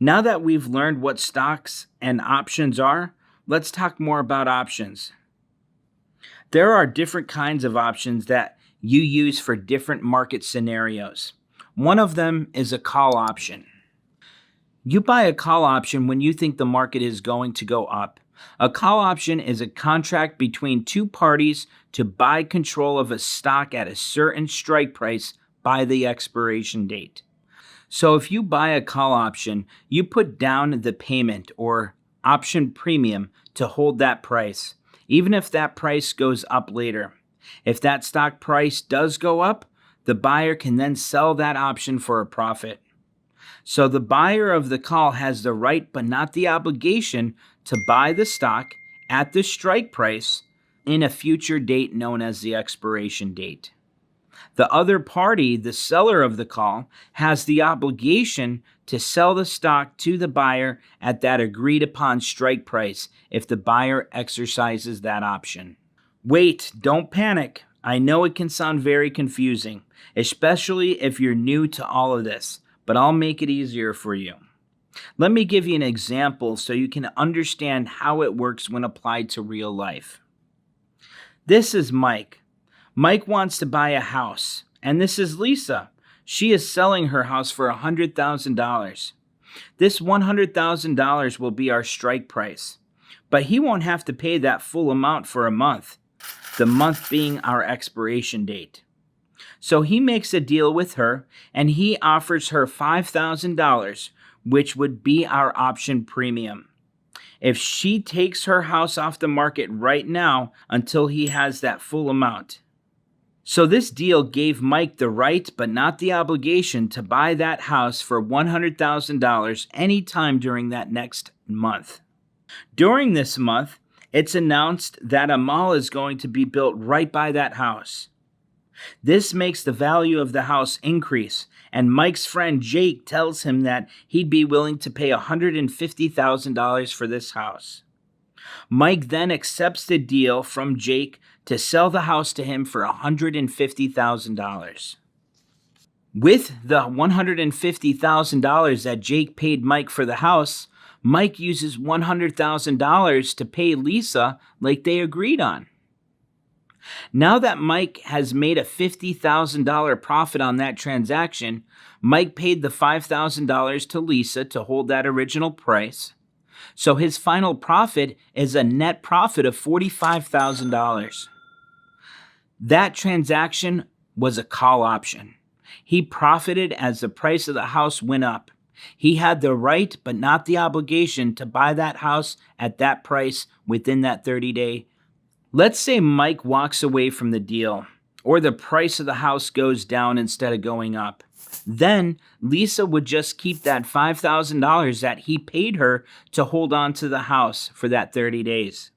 Now that we've learned what stocks and options are, let's talk more about options. There are different kinds of options that you use for different market scenarios. One of them is a call option. You buy a call option when you think the market is going to go up. A call option is a contract between two parties to buy control of a stock at a certain strike price by the expiration date. So if you buy a call option, you put down the payment or option premium to hold that price, even if that price goes up later. If that stock price does go up, the buyer can then sell that option for a profit. So the buyer of the call has the right but not the obligation to buy the stock at the strike price in a future date known as the expiration date. The other party, the seller of the call, has the obligation to sell the stock to the buyer at that agreed upon strike price if the buyer exercises that option. Wait, don't panic. I know it can sound very confusing, especially if you're new to all of this, but I'll make it easier for you. Let me give you an example so you can understand how it works when applied to real life. This is Mike. Mike wants to buy a house, and this is Lisa. She is selling her house for $100,000. This $100,000 will be our strike price, but he won't have to pay that full amount for a month, the month being our expiration date. So he makes a deal with her, and he offers her $5,000, which would be our option premium. If she takes her house off the market right now until he has that full amount. So this deal gave Mike the right but not the obligation to buy that house for $100,000 anytime during that next month. During this month, it's announced that a mall is going to be built right by that house. This makes the value of the house increase, and Mike's friend Jake tells him that he'd be willing to pay $150,000 for this house. Mike then accepts the deal from Jake to sell the house to him for $150,000. With the $150,000 that Jake paid Mike for the house, Mike uses $100,000 to pay Lisa like they agreed on. Now that Mike has made a $50,000 profit on that transaction, Mike paid the $5,000 to Lisa to hold that original price. So his final profit is a net profit of $45,000. That transaction was a call option. He profited as the price of the house went up. He had the right but not the obligation to buy that house at that price within that 30-day. Let's say Mike walks away from the deal, or the price of the house goes down instead of going up. Then Lisa would just keep that $5,000 that he paid her to hold on to the house for that 30 days.